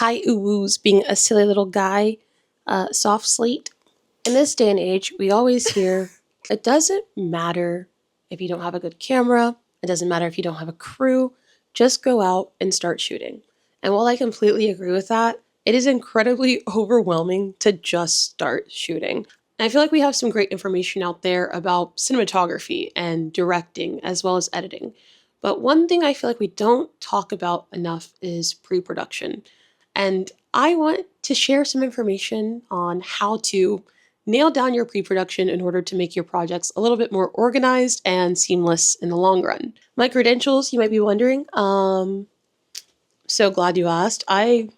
Hi Uwu's being a silly little guy, soft slate. In this day and age, we always hear it doesn't matter if you don't have a good camera, it doesn't matter if you don't have a crew, just go out and start shooting. And while I completely agree with that, it is incredibly overwhelming to just start shooting. And I feel like we have some great information out there about cinematography and directing as well as editing. But one thing I feel like we don't talk about enough is pre production. And I want to share some information on how to nail down your pre production in order to make your projects a little bit more organized and seamless in the long run. My credentials, you might be wondering. So glad you asked. I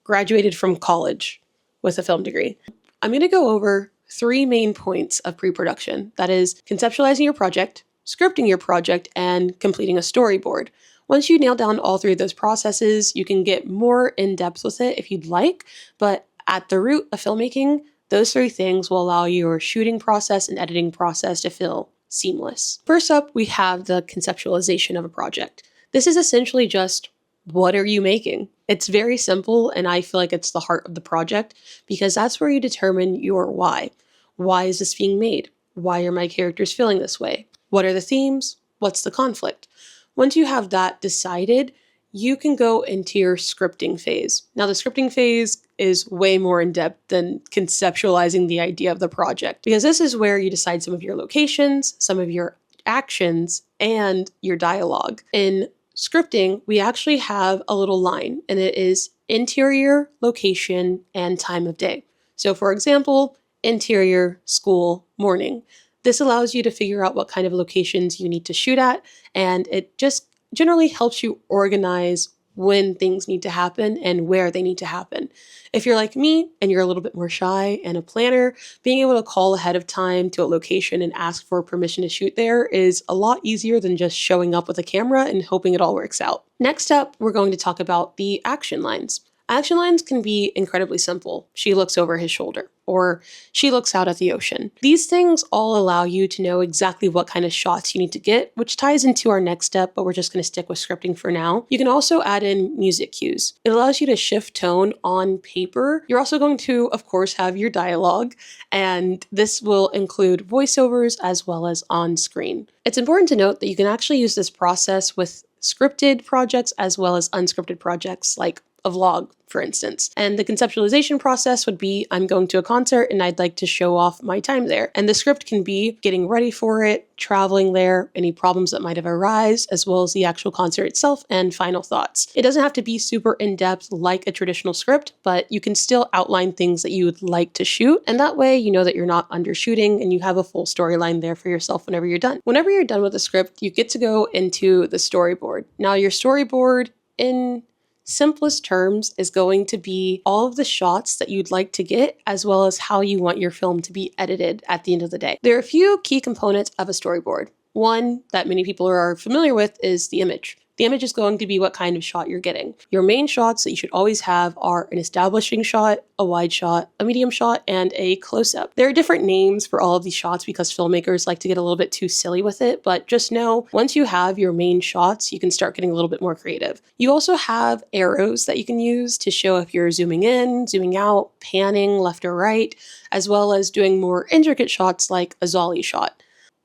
graduated from college with a film degree. I'm going to go over three main points of pre production, that is, conceptualizing your project, scripting your project, and completing a storyboard. Once you nail down all three of those processes, you can get more in depth with it if you'd like, but at the root of filmmaking, those three things will allow your shooting process and editing process to feel seamless. First up, we have the conceptualization of a project. This is essentially just, what are you making? It's very simple, and I feel like it's the heart of the project because that's where you determine your why. Why is this being made? Why are my characters feeling this way? What are the themes? What's the conflict? Once you have that decided, you can go into your scripting phase. Now, the scripting phase is way more in depth than conceptualizing the idea of the project because this is where you decide some of your locations, some of your actions, and your dialogue. In scripting, we actually have a little line, and it is interior, location, and time of day. So, for example, interior, school, morning. This allows you to figure out what kind of locations you need to shoot at, and it just generally helps you organize when things need to happen and where they need to happen. If you're like me and you're a little bit more shy and a planner, being able to call ahead of time to a location and ask for permission to shoot there is a lot easier than just showing up with a camera and hoping it all works out. Next up, we're going to talk about the action lines. Action lines can be incredibly simple. She looks over his shoulder, or she looks out at the ocean. These things all allow you to know exactly what kind of shots you need to get, which ties into our next step, but we're just going to stick with scripting for now. You can also add in music cues. It allows you to shift tone on paper. You're also going to, of course, have your dialogue, and this will include voiceovers as well as on screen. It's important to note that you can actually use this process with scripted projects as well as unscripted projects like a vlog, for instance. And the conceptualization process would be, I'm going to a concert and I'd like to show off my time there. And the script can be getting ready for it, traveling there, any problems that might have arisen, as well as the actual concert itself and final thoughts. It doesn't have to be super in-depth like a traditional script, but you can still outline things that you would like to shoot. And that way you know that you're not undershooting and you have a full storyline there for yourself whenever you're done. Whenever you're done with the script, you get to go into the storyboard. Now your storyboard, in simplest terms, is going to be all of the shots that you'd like to get, as well as how you want your film to be edited at the end of the day. There are a few key components of a storyboard. One that many people are familiar with is the image. The image is going to be what kind of shot you're getting. Your main shots that you should always have are an establishing shot, a wide shot, a medium shot, and a close-up. There are different names for all of these shots because filmmakers like to get a little bit too silly with it, but just know once you have your main shots, you can start getting a little bit more creative. You also have arrows that you can use to show if you're zooming in, zooming out, panning left or right, as well as doing more intricate shots like a Zolly shot.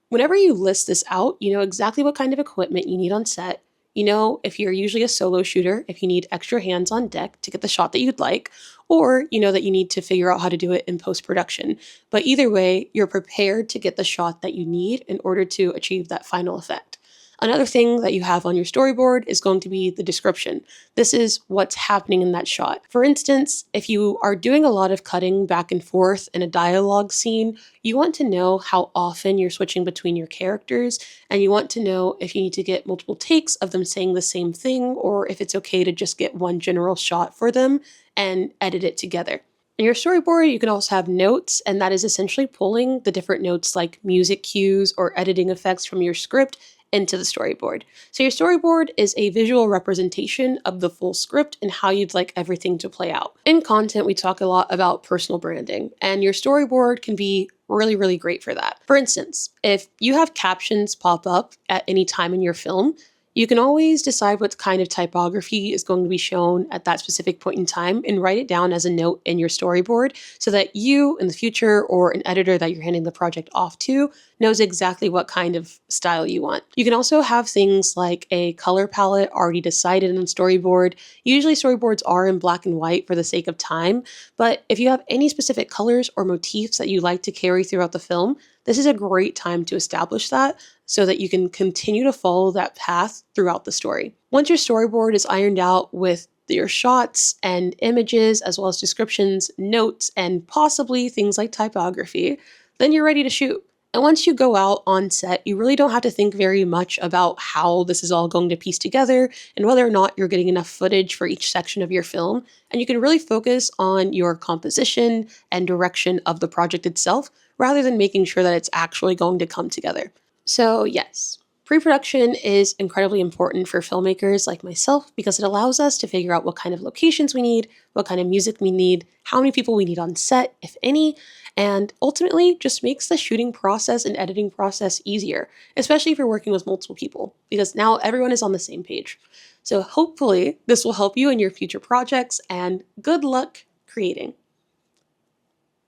Whenever you list this out, you know exactly what kind of equipment you need on set. You know, if you're usually a solo shooter, if you need extra hands on deck to get the shot that you'd like, or you know that you need to figure out how to do it in post-production. But either way, you're prepared to get the shot that you need in order to achieve that final effect. Another thing that you have on your storyboard is going to be the description. This is what's happening in that shot. For instance, if you are doing a lot of cutting back and forth in a dialogue scene, you want to know how often you're switching between your characters, and you want to know if you need to get multiple takes of them saying the same thing, or if it's okay to just get one general shot for them and edit it together. In your storyboard, you can also have notes, and that is essentially pulling the different notes like music cues or editing effects from your script into the storyboard. So your storyboard is a visual representation of the full script and how you'd like everything to play out. In content, we talk a lot about personal branding, and your storyboard can be really, really great for that. For instance, if you have captions pop up at any time in your film, You can always decide what kind of typography is going to be shown at that specific point in time and write it down as a note in your storyboard so that you in the future or an editor that you're handing the project off to knows exactly what kind of style you want. You can also have things like a color palette already decided in the storyboard. Usually storyboards are in black and white for the sake of time, but if you have any specific colors or motifs that you like to carry throughout the film, this is a great time to establish that so that you can continue to follow that path throughout the story. Once your storyboard is ironed out with your shots and images, as well as descriptions, notes, and possibly things like typography, then you're ready to shoot. And once you go out on set, you really don't have to think very much about how this is all going to piece together and whether or not you're getting enough footage for each section of your film. And you can really focus on your composition and direction of the project itself rather than making sure that it's actually going to come together. So, yes, pre-production is incredibly important for filmmakers like myself because it allows us to figure out what kind of locations we need, what kind of music we need, how many people we need on set, if any, and ultimately just makes the shooting process and editing process easier, especially if you're working with multiple people, because now everyone is on the same page. So hopefully this will help you in your future projects, and good luck creating.